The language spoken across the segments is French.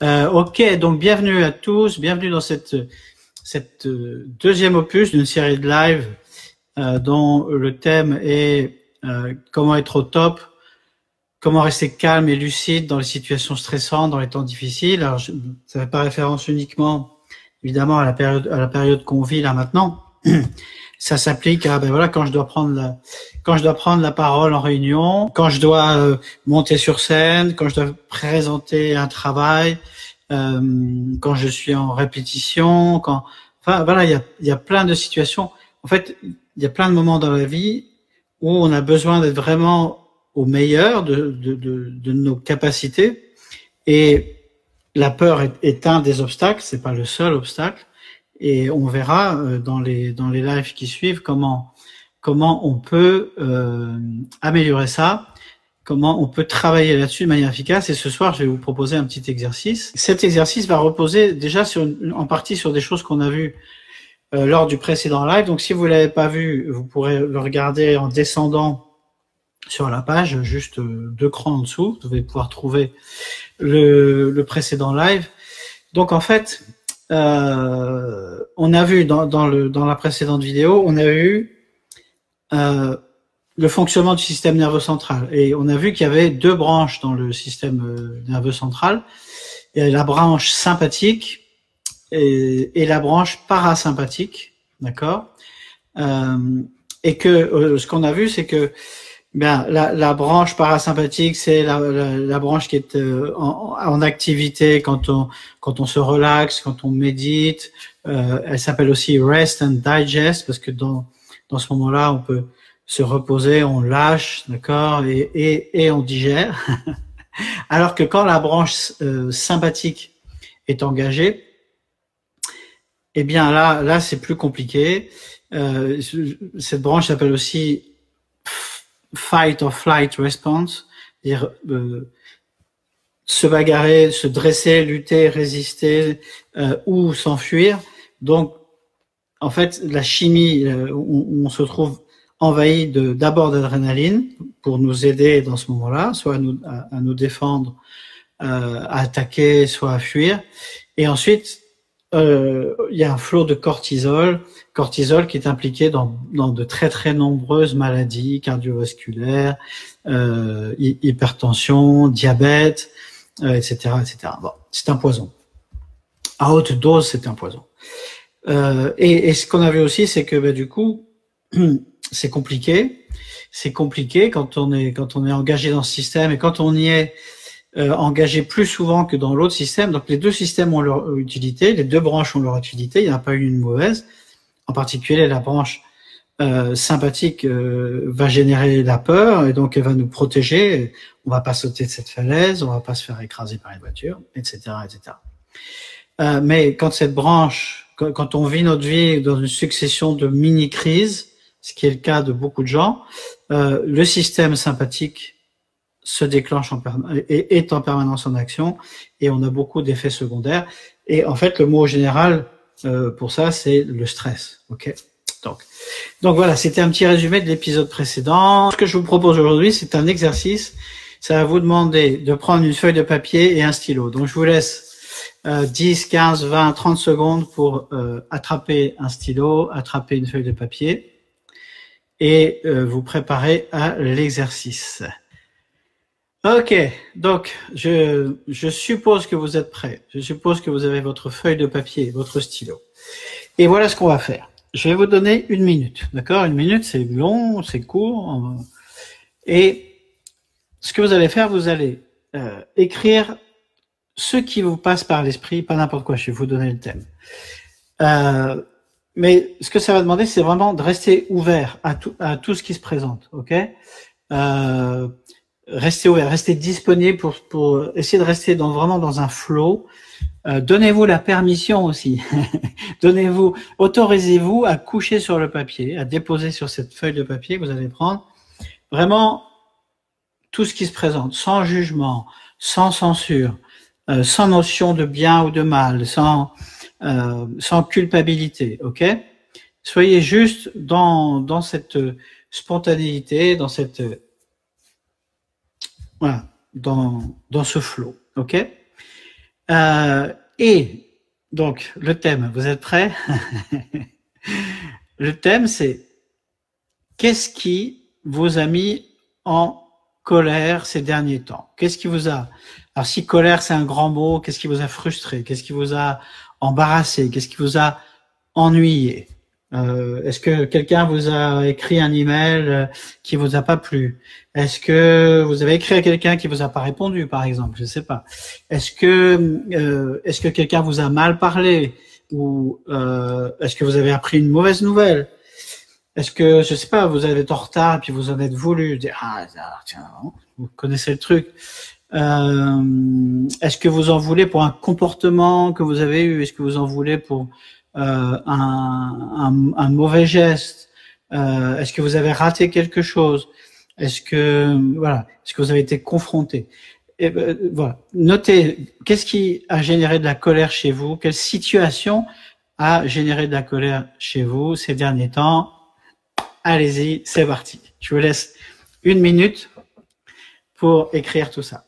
Ok, donc bienvenue à tous, bienvenue dans cette deuxième opus d'une série de live dont le thème est comment être au top, comment rester calme et lucide dans les situations stressantes, dans les temps difficiles. Alors, ça ne fait pas référence uniquement, évidemment, à la période qu'on vit là maintenant. Ça s'applique à, ben voilà, quand je dois prendre la parole en réunion, quand je dois monter sur scène, quand je dois présenter un travail, quand je suis en répétition, enfin voilà, il y a plein de situations. En fait, il y a plein de moments dans la vie où on a besoin d'être vraiment au meilleur de nos capacités. Et la peur est un des obstacles, c'est pas le seul obstacle. Et on verra dans les lives qui suivent comment on peut améliorer ça, comment on peut travailler là-dessus de manière efficace. Et ce soir, je vais vous proposer un petit exercice. Cet exercice va reposer déjà en partie sur des choses qu'on a vues lors du précédent live. Donc, si vous l'avez pas vu, vous pourrez le regarder en descendant sur la page, juste 2 crans en dessous. Vous allez pouvoir trouver le précédent live. Donc, en fait, on a vu dans la précédente vidéo, on a eu le fonctionnement du système nerveux central, et on a vu qu'il y avait 2 branches dans le système nerveux central. Il y a la branche sympathique et la branche parasympathique, d'accord, et que ce qu'on a vu, c'est que la branche parasympathique, c'est la branche qui est en activité quand on se relaxe, quand on médite. Elle s'appelle aussi rest and digest, parce que dans ce moment-là, on peut se reposer, on lâche, d'accord, et on digère. Alors que quand la branche sympathique est engagée, eh bien là c'est plus compliqué. Cette branche s'appelle aussi fight or flight response, c'est-à-dire se bagarrer, se dresser, lutter, résister ou s'enfuir. Donc, en fait, la chimie, on se trouve envahi d'abord d'adrénaline pour nous aider dans ce moment-là, soit à nous défendre, à attaquer, soit à fuir. Et ensuite, il y a un flot de cortisol qui est impliqué dans de très très nombreuses maladies cardiovasculaires, hypertension, diabète, etc., etc. Bon, c'est un poison. À haute dose, c'est un poison. Et ce qu'on a vu aussi, c'est que du coup, c'est compliqué. C'est compliqué quand on est engagé dans ce système, et quand on y est engagé plus souvent que dans l'autre système. Donc les 2 systèmes ont leur utilité, les 2 branches ont leur utilité, il n'y en a pas une mauvaise. En particulier, la branche sympathique va générer la peur, et donc elle va nous protéger. On va pas sauter de cette falaise, on va pas se faire écraser par une voiture, etc., etc. Mais quand cette branche, quand on vit notre vie dans une succession de mini-crises, ce qui est le cas de beaucoup de gens, le système sympathique se déclenche et est en permanence en action, et on a beaucoup d'effets secondaires. Et en fait, le mot général pour ça, c'est le stress. Ok. Donc voilà, c'était un petit résumé de l'épisode précédent. Ce que je vous propose aujourd'hui, c'est un exercice. Ça va vous demander de prendre une feuille de papier et un stylo. Donc je vous laisse 10, 15, 20, 30 secondes pour attraper un stylo, attraper une feuille de papier et vous préparer à l'exercice. Ok, donc je suppose que vous êtes prêts. Je suppose que vous avez votre feuille de papier, votre stylo. Et voilà ce qu'on va faire. Je vais vous donner 1 minute, d'accord? 1 minute, c'est long, c'est court. Et ce que vous allez faire, vous allez écrire ce qui vous passe par l'esprit, pas n'importe quoi. Je vais vous donner le thème. Mais ce que ça va demander, c'est vraiment de rester ouvert à tout ce qui se présente, ok? Restez ouvert, restez disponible pour essayer de rester vraiment dans un flow. Donnez-vous la permission aussi. Autorisez-vous à coucher sur le papier, à déposer sur cette feuille de papier que vous allez prendre vraiment tout ce qui se présente, sans jugement, sans censure, sans notion de bien ou de mal, sans culpabilité, ok? Soyez juste dans cette spontanéité, dans cette voilà, dans ce flow, ok? Et donc, le thème, vous êtes prêts? Le thème, c'est qu'est-ce qui vous a mis en colère ces derniers temps? Qu'est-ce qui vous a... Alors, si colère, c'est un grand mot, qu'est-ce qui vous a frustré? Qu'est-ce qui vous a embarrassé? Qu'est-ce qui vous a ennuyé? Est-ce que quelqu'un vous a écrit un email qui vous a pas plu? Est-ce que vous avez écrit à quelqu'un qui vous a pas répondu, par exemple? Je sais pas. Est-ce que quelqu'un vous a mal parlé? Ou est-ce que vous avez appris une mauvaise nouvelle? Est-ce que, je sais pas, vous avez été en retard et puis vous en êtes voulu? Ah, tiens, vous connaissez le truc. Est-ce que vous en voulez pour un comportement que vous avez eu? Est-ce que vous en voulez pour un mauvais geste? Est-ce que vous avez raté quelque chose? Est-ce que voilà, est-ce que vous avez été confronté? Et voilà, notez qu'est-ce qui a généré de la colère chez vous? Quelle situation a généré de la colère chez vous ces derniers temps? Allez-y, c'est parti. Je vous laisse 1 minute pour écrire tout ça.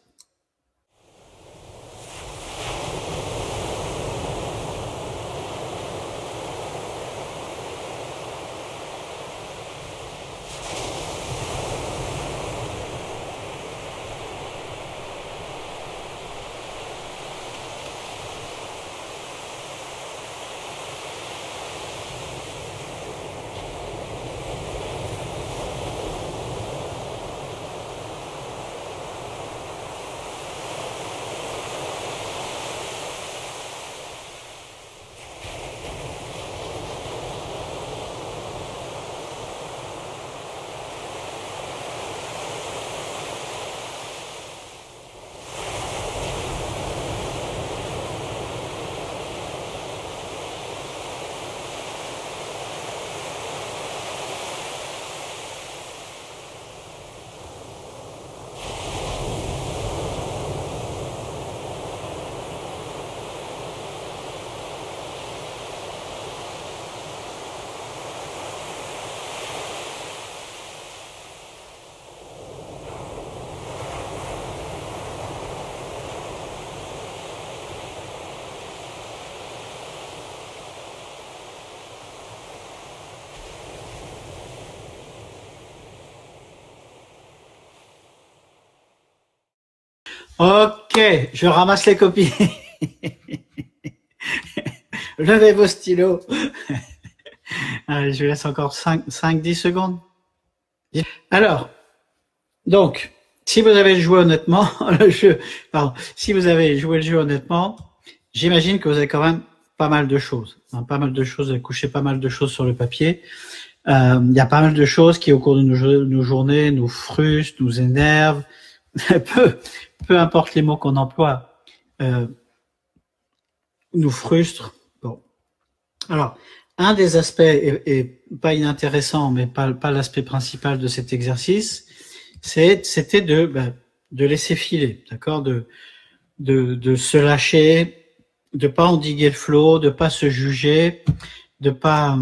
Ok, je ramasse les copies. Levez vos stylos. Allez, je vous laisse encore 5-10 secondes. Alors, donc, si vous avez joué honnêtement, si vous avez joué le jeu honnêtement, j'imagine que vous avez quand même pas mal de choses. Pas mal de choses, vous avez couché pas mal de choses sur le papier. Il y a pas mal de choses qui, au cours de nos journées, nous frustrent, nous énervent. Peu importe les mots qu'on emploie, nous frustrent. Bon. Alors, un des aspects, et pas inintéressant, mais pas l'aspect principal de cet exercice, c'était de laisser filer, d'accord, de se lâcher, de pas endiguer le flot, de pas se juger, de pas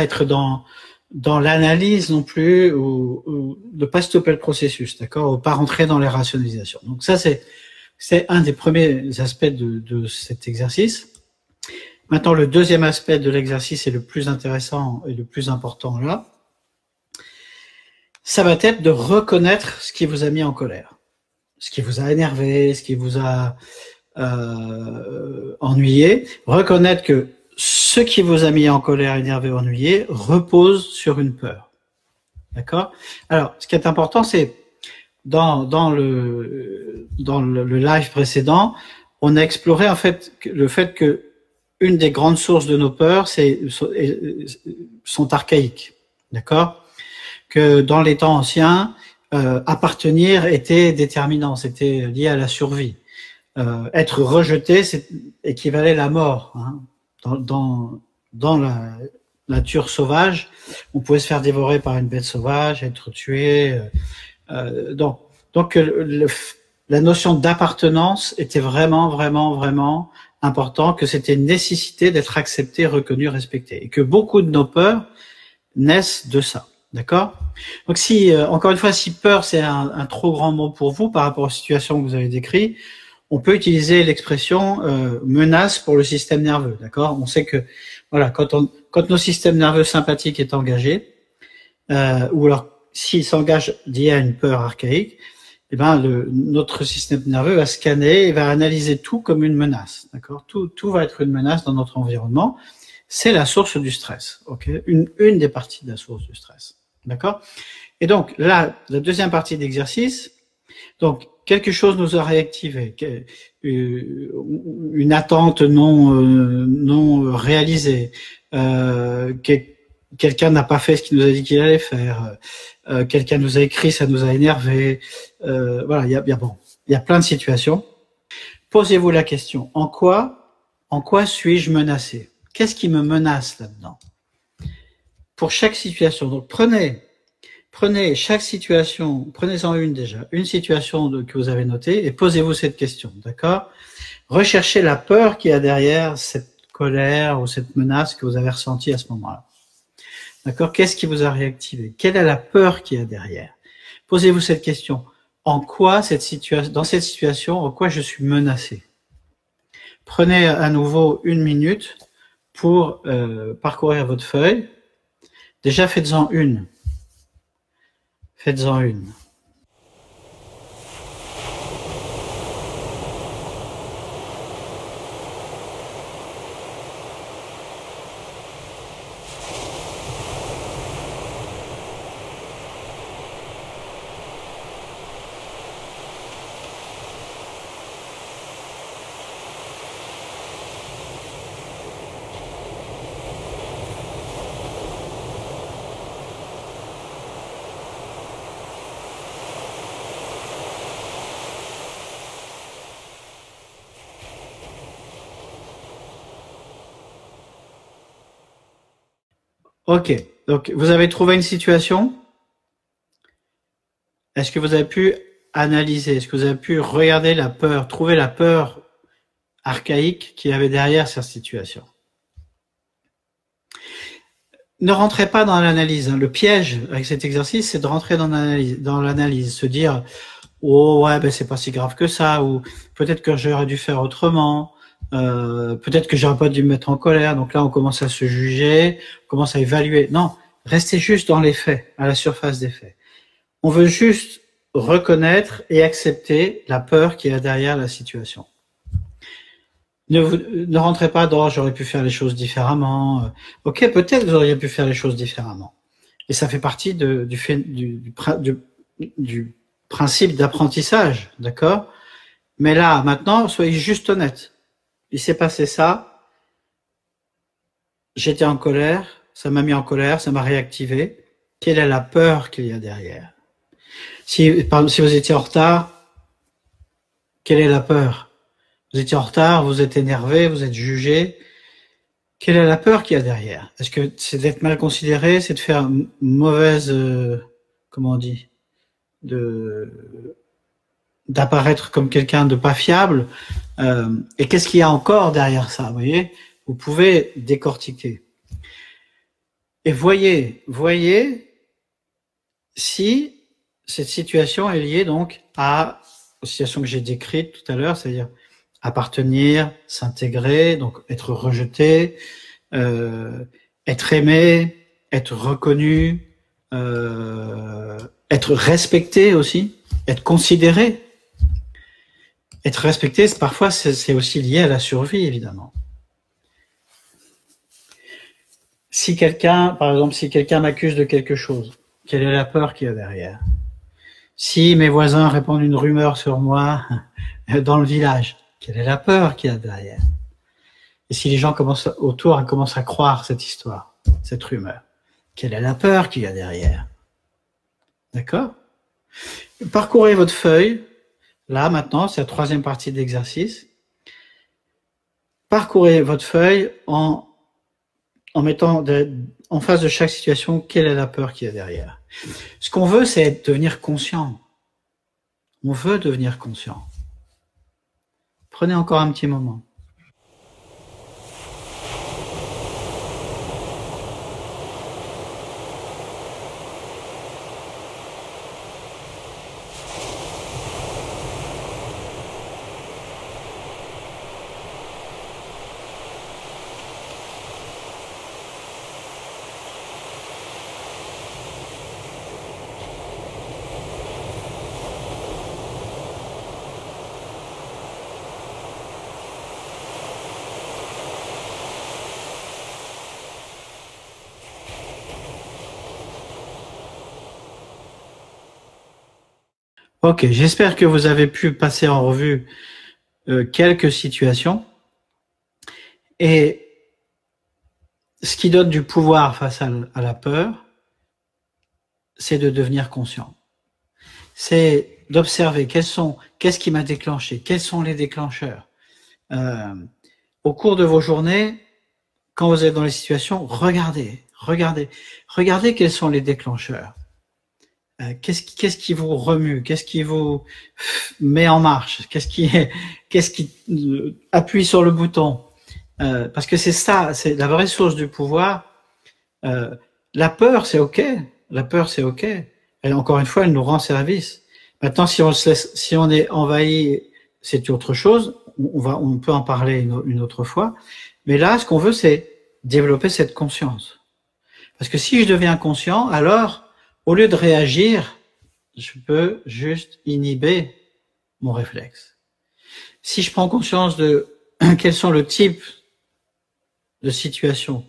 être dans l'analyse non plus, ou de pas stopper le processus, d'accord, ou pas rentrer dans les rationalisations. Donc ça, c'est un des premiers aspects de cet exercice. Maintenant, le deuxième aspect de l'exercice est le plus intéressant et le plus important là. Ça va être de reconnaître ce qui vous a mis en colère, ce qui vous a énervé, ce qui vous a ennuyé. Reconnaître que ce qui vous a mis en colère, énervé, ennuyé repose sur une peur. D'accord? Alors, ce qui est important, c'est dans le live précédent, on a exploré en fait le fait que une des grandes sources de nos peurs sont archaïques. D'accord? Que dans les temps anciens, appartenir était déterminant, c'était lié à la survie. Être rejeté, équivalait à la mort. Hein. Dans la nature sauvage, on pouvait se faire dévorer par une bête sauvage, être tué. Donc la notion d'appartenance était vraiment important, que c'était une nécessité d'être accepté, reconnu, respecté, et que beaucoup de nos peurs naissent de ça. D'accord? Donc encore une fois, si peur c'est un trop grand mot pour vous par rapport aux situations que vous avez décrites, on peut utiliser l'expression menace pour le système nerveux, d'accord? On sait que voilà, quand nos systèmes nerveux sympathiques est engagé, ou alors s'il s'engage lié à une peur archaïque, eh ben notre système nerveux va scanner et va analyser tout comme une menace, d'accord? Tout va être une menace dans notre environnement. C'est la source du stress, ok? Une des parties de la source du stress, d'accord? Et donc là, la deuxième partie d'exercice, donc quelque chose nous a réactivé, une attente non réalisée, quelqu'un n'a pas fait ce qu'il nous a dit qu'il allait faire, quelqu'un nous a écrit, ça nous a énervé, voilà, il y a plein de situations. Posez-vous la question, en quoi suis-je menacé? Qu'est-ce qui me menace là-dedans? Pour chaque situation, donc prenez chaque situation, prenez-en une déjà, une situation que vous avez notée et posez-vous cette question, d'accord? Recherchez la peur qu'il y a derrière cette colère ou cette menace que vous avez ressentie à ce moment-là. D'accord? Qu'est-ce qui vous a réactivé? Quelle est la peur qu'il y a derrière? Posez-vous cette question. En quoi dans cette situation, en quoi je suis menacé? Prenez à nouveau 1 minute pour parcourir votre feuille. Déjà, faites-en une. Faites-en une. Ok, donc vous avez trouvé une situation. Est-ce que vous avez pu analyser? Est-ce que vous avez pu regarder la peur, trouver la peur archaïque qu'il y avait derrière cette situation? Ne rentrez pas dans l'analyse. Le piège avec cet exercice, c'est de rentrer dans l'analyse, se dire oh ouais, ben c'est pas si grave que ça, ou peut-être que j'aurais dû faire autrement, peut-être que j'aurais pas dû me mettre en colère. Donc là, on commence à se juger, on commence à évaluer. Non, restez juste dans les faits, à la surface des faits. On veut juste reconnaître et accepter la peur qu'il y a derrière la situation. Ne rentrez pas dans j'aurais pu faire les choses différemment. Ok, peut-être vous auriez pu faire les choses différemment. Et ça fait partie du principe d'apprentissage, d'accord? Mais là, maintenant, soyez juste honnête. Il s'est passé ça, j'étais en colère, ça m'a mis en colère, ça m'a réactivé. Quelle est la peur qu'il y a derrière? Si vous étiez en retard, quelle est la peur? Vous étiez en retard, vous êtes énervé, vous êtes jugé. Quelle est la peur qu'il y a derrière? Est-ce que c'est d'être mal considéré, c'est de faire mauvaise, comment on dit, d'apparaître comme quelqu'un de pas fiable? Et qu'est-ce qu'il y a encore derrière ça? Vous voyez, vous pouvez décortiquer. Et voyez si cette situation est liée donc aux situations que j'ai décrites tout à l'heure, c'est-à-dire appartenir, s'intégrer, donc être rejeté, être aimé, être reconnu, être respecté aussi, être considéré. Être respecté, parfois, c'est aussi lié à la survie, évidemment. Si quelqu'un m'accuse de quelque chose, quelle est la peur qu'il y a derrière? Si mes voisins répandent une rumeur sur moi dans le village, quelle est la peur qu'il y a derrière? Et si les gens commencent à croire cette histoire, cette rumeur, quelle est la peur qu'il y a derrière? D'accord? Parcourez votre feuille. Là, maintenant, c'est la troisième partie de l'exercice. Parcourez votre feuille en mettant en face de chaque situation, quelle est la peur qu'il y a derrière. Ce qu'on veut, c'est devenir conscient. On veut devenir conscient. Prenez encore un petit moment. Ok, j'espère que vous avez pu passer en revue quelques situations. Et ce qui donne du pouvoir face à la peur, c'est de devenir conscient. C'est d'observer qu'est-ce qui m'a déclenché, quels sont les déclencheurs. Au cours de vos journées, quand vous êtes dans les situations, regardez quels sont les déclencheurs. Qu'est-ce qui vous remue, qu'est-ce qui vous met en marche, qu'est-ce qui appuie sur le bouton. Parce que c'est ça, c'est la vraie source du pouvoir. La peur, c'est ok. La peur, c'est ok. Et encore une fois, elle nous rend service. Maintenant, si on est envahi, c'est autre chose. On peut en parler une autre fois. Mais là, ce qu'on veut, c'est développer cette conscience. Parce que si je deviens conscient, alors, au lieu de réagir, je peux juste inhiber mon réflexe. Si je prends conscience de quels sont le type de situation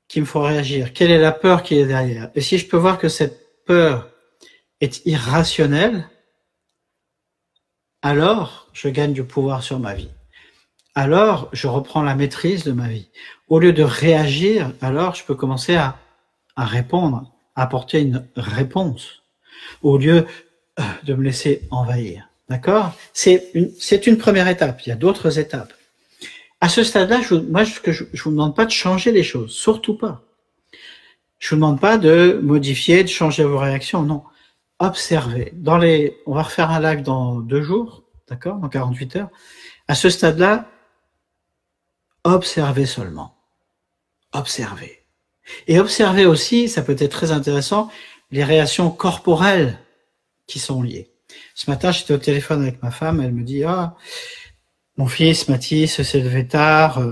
qui me font réagir, quelle est la peur qui est derrière, et si je peux voir que cette peur est irrationnelle, alors je gagne du pouvoir sur ma vie. Alors je reprends la maîtrise de ma vie. Au lieu de réagir, alors je peux commencer à répondre, à apporter une réponse, au lieu de me laisser envahir. D'accord ? C'est une première étape. Il y a d'autres étapes. À ce stade-là, je vous demande pas de changer les choses, surtout pas. Je vous demande pas de modifier, de changer vos réactions, non. Observez. On va refaire un live dans 2 jours, d'accord, dans 48 heures. À ce stade-là, observez seulement. Observez. Et observez aussi, ça peut être très intéressant, les réactions corporelles qui sont liées. Ce matin, j'étais au téléphone avec ma femme, elle me dit « Ah, mon fils Mathis s'est levé tard.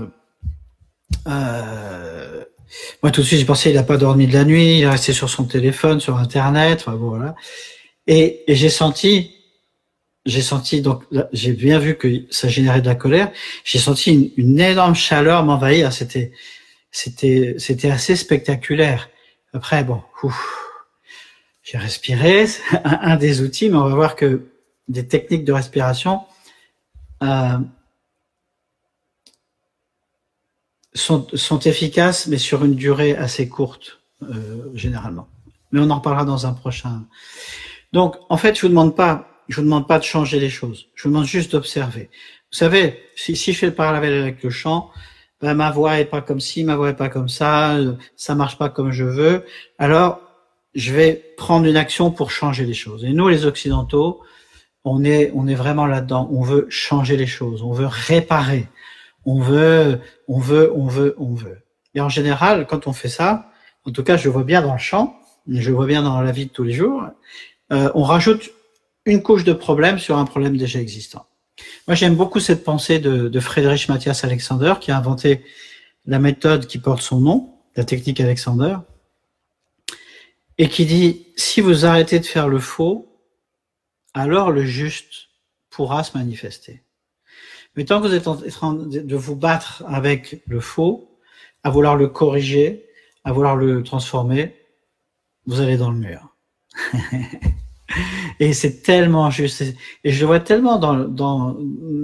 Moi, tout de suite, j'ai pensé il n'a pas dormi de la nuit, il est resté sur son téléphone, sur Internet. Enfin, bon, voilà. Et j'ai senti, donc j'ai bien vu que ça générait de la colère. J'ai senti une énorme chaleur m'envahir. C'était assez spectaculaire. Après, bon, j'ai respiré. C'est un des outils, mais on va voir que des techniques de respiration sont efficaces, mais sur une durée assez courte, généralement. Mais on en reparlera dans un prochain. Donc, en fait, je vous demande pas de changer les choses. Je vous demande juste d'observer. Vous savez, si je fais le parallèle avec le chant, ben, ma voix est pas comme ci, ma voix est pas comme ça marche pas comme je veux. Alors, je vais prendre une action pour changer les choses. Et nous, les Occidentaux, on est vraiment là-dedans. On veut changer les choses. On veut réparer. On veut. Et en général, quand on fait ça, en tout cas, je vois bien dans le chant, je vois bien dans la vie de tous les jours, on rajoute une couche de problème sur un problème déjà existant. Moi, j'aime beaucoup cette pensée de Friedrich Matthias Alexander, qui a inventé la méthode qui porte son nom, la technique Alexander, et qui dit, si vous arrêtez de faire le faux, alors le juste pourra se manifester. Mais tant que vous êtes en train de vous battre avec le faux, à vouloir le corriger, à vouloir le transformer, vous allez dans le mur. Et c'est tellement juste. Et je le vois tellement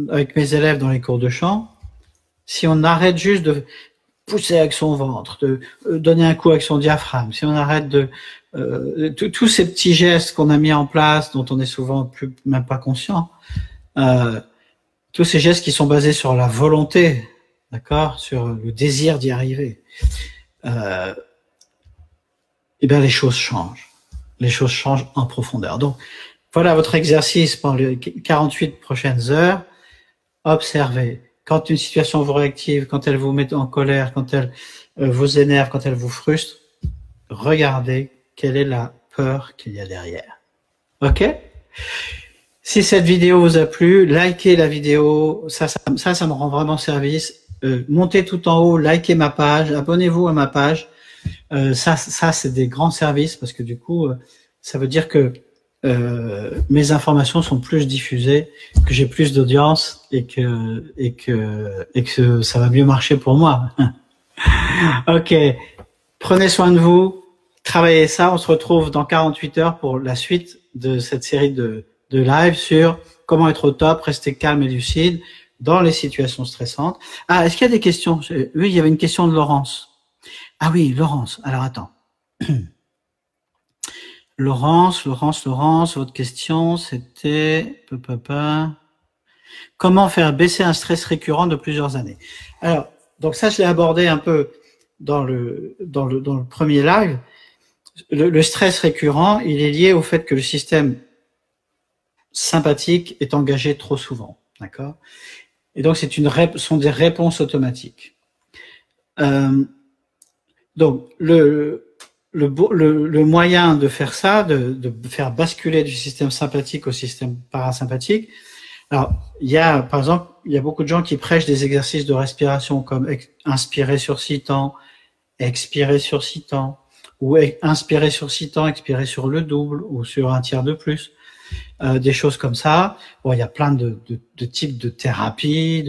avec mes élèves dans les cours de chant. Si on arrête juste de pousser avec son ventre, de donner un coup avec son diaphragme, si on arrête tous ces petits gestes qu'on a mis en place, dont on est souvent même pas conscient, tous ces gestes qui sont basés sur la volonté, d'accord, sur le désir d'y arriver, et bien les choses changent. Les choses changent en profondeur. Donc, voilà votre exercice pendant les 48 prochaines heures. Observez. Quand une situation vous réactive, quand elle vous met en colère, quand elle vous énerve, quand elle vous frustre, regardez quelle est la peur qu'il y a derrière. Ok? Si cette vidéo vous a plu, likez la vidéo. Ça me rend vraiment service. Montez tout en haut, likez ma page, abonnez-vous à ma page. Ça c'est des grands services parce que du coup, ça veut dire que mes informations sont plus diffusées, que j'ai plus d'audience et que ça va mieux marcher pour moi. Ok, prenez soin de vous, travaillez ça. On se retrouve dans 48 heures pour la suite de cette série de de live sur comment être au top, rester calme et lucide dans les situations stressantes. Ah, est-ce qu'il y a des questions? Oui, il y avait une question de Laurence. Ah oui, Laurence. Alors attends. Laurence, votre question, c'était comment faire baisser un stress récurrent de plusieurs années. Alors, donc ça, je l'ai abordé un peu dans le premier live. Le stress récurrent, il est lié au fait que le système sympathique est engagé trop souvent, d'accord? Et donc, sont des réponses automatiques. Donc, le moyen de faire ça, de faire basculer du système sympathique au système parasympathique. Alors, par exemple, il y a beaucoup de gens qui prêchent des exercices de respiration comme inspirer sur 6 temps, expirer sur 6 temps, ou inspirer sur 6 temps, expirer sur le double ou sur un tiers de plus, des choses comme ça. Bon, il y a plein de types de thérapies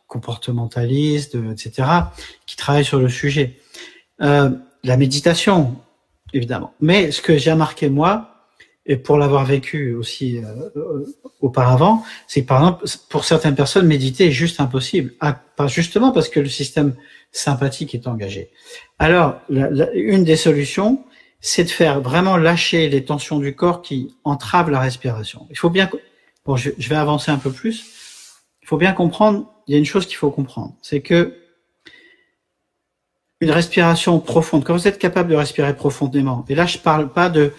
comportementalistes, etc., qui travaillent sur le sujet. La méditation, évidemment. Mais ce que j'ai remarqué, moi, et pour l'avoir vécu aussi auparavant, c'est que, par exemple, pour certaines personnes, méditer est juste impossible. Justement parce que le système sympathique est engagé. Alors, une des solutions, c'est de faire vraiment lâcher les tensions du corps qui entravent la respiration. Il faut bien... Bon, je vais avancer un peu plus. Il faut bien comprendre, il y a une chose qu'il faut comprendre, c'est que une respiration profonde, quand vous êtes capable de respirer profondément, et là je parle pas de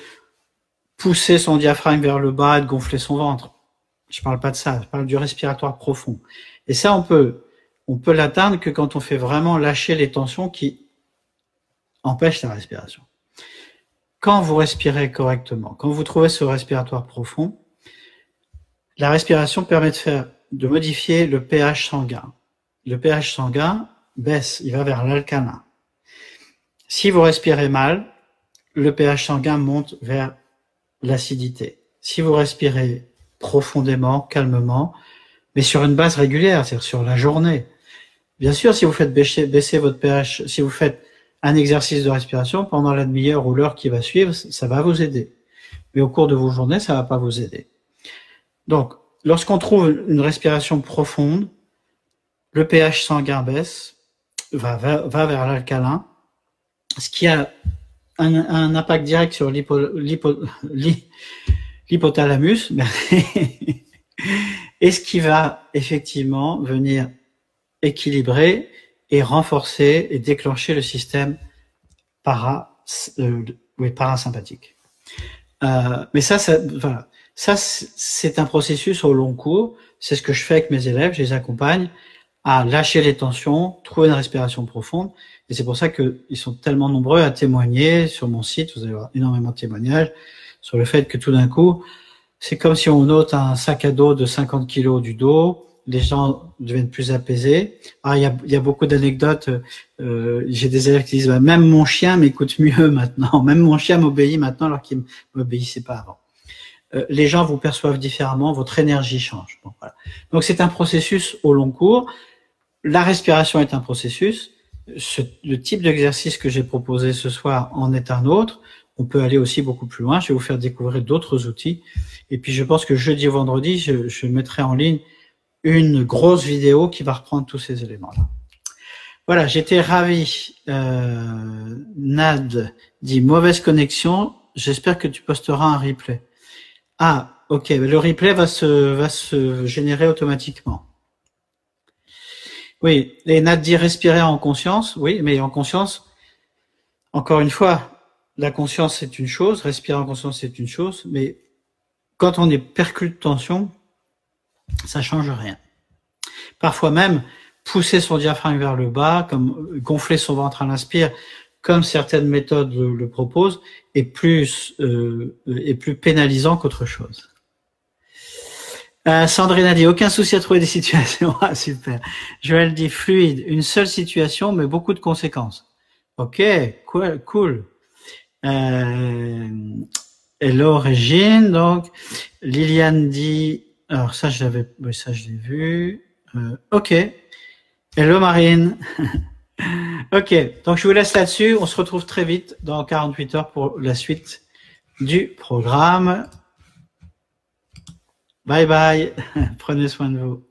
pousser son diaphragme vers le bas et de gonfler son ventre, je parle pas de ça, je parle du respiratoire profond. Et ça, on peut l'atteindre que quand on fait vraiment lâcher les tensions qui empêchent la respiration. Quand vous respirez correctement, quand vous trouvez ce respiratoire profond, la respiration permet de modifier le pH sanguin. Le pH sanguin baisse, il va vers l'alcalin. Si vous respirez mal, le pH sanguin monte vers l'acidité. Si vous respirez profondément, calmement, mais sur une base régulière, c'est-à-dire sur la journée. Bien sûr, si vous faites baisser votre pH, si vous faites un exercice de respiration pendant la demi-heure ou l'heure qui va suivre, ça va vous aider. Mais au cours de vos journées, ça va pas vous aider. Donc, lorsqu'on trouve une respiration profonde, le pH sanguin baisse, va vers l'alcalin, ce qui a un impact direct sur l'hypothalamus, et ce qui va effectivement venir équilibrer et renforcer et déclencher le système parasympathique. Mais voilà. Ça, c'est un processus au long cours. C'est ce que je fais avec mes élèves. Je les accompagne à lâcher les tensions, trouver une respiration profonde. Et c'est pour ça qu'ils sont tellement nombreux à témoigner sur mon site. Vous allez voir énormément de témoignages sur le fait que tout d'un coup, c'est comme si on ôte un sac à dos de 50 kilos du dos. Les gens deviennent plus apaisés. Alors, il y a beaucoup d'anecdotes. J'ai des élèves qui disent même mon chien m'écoute mieux maintenant. Même mon chien m'obéit maintenant alors qu'il m'obéissait pas avant. Les gens vous perçoivent différemment, votre énergie change. Bon, voilà. Donc c'est un processus au long cours. La respiration est un processus. Le type d'exercice que j'ai proposé ce soir en est un autre. On peut aller aussi beaucoup plus loin. Je vais vous faire découvrir d'autres outils. Et puis je pense que jeudi ou vendredi, je mettrai en ligne une grosse vidéo qui va reprendre tous ces éléments-là. Voilà, j'étais ravi. Nad dit mauvaise connexion. J'espère que tu posteras un replay. Ah, ok. Le replay va se générer automatiquement. Oui, et Nad dit respirer en conscience. Oui, mais en conscience, encore une fois, la conscience c'est une chose, respirer en conscience c'est une chose, mais quand on est perclus de tension, ça change rien. Parfois même, pousser son diaphragme vers le bas, comme gonfler son ventre à l'inspire, comme certaines méthodes le proposent, est plus pénalisant qu'autre chose. Sandrine a dit aucun souci à trouver des situations. Ah, super. Joël dit fluide, une seule situation mais beaucoup de conséquences. Ok, cool. Hello Régine, donc Liliane dit, alors ça je l'ai vu. Ok. Hello Marine. Ok, donc je vous laisse là-dessus. On se retrouve très vite dans 48 heures pour la suite du programme. Bye bye. Prenez soin de vous.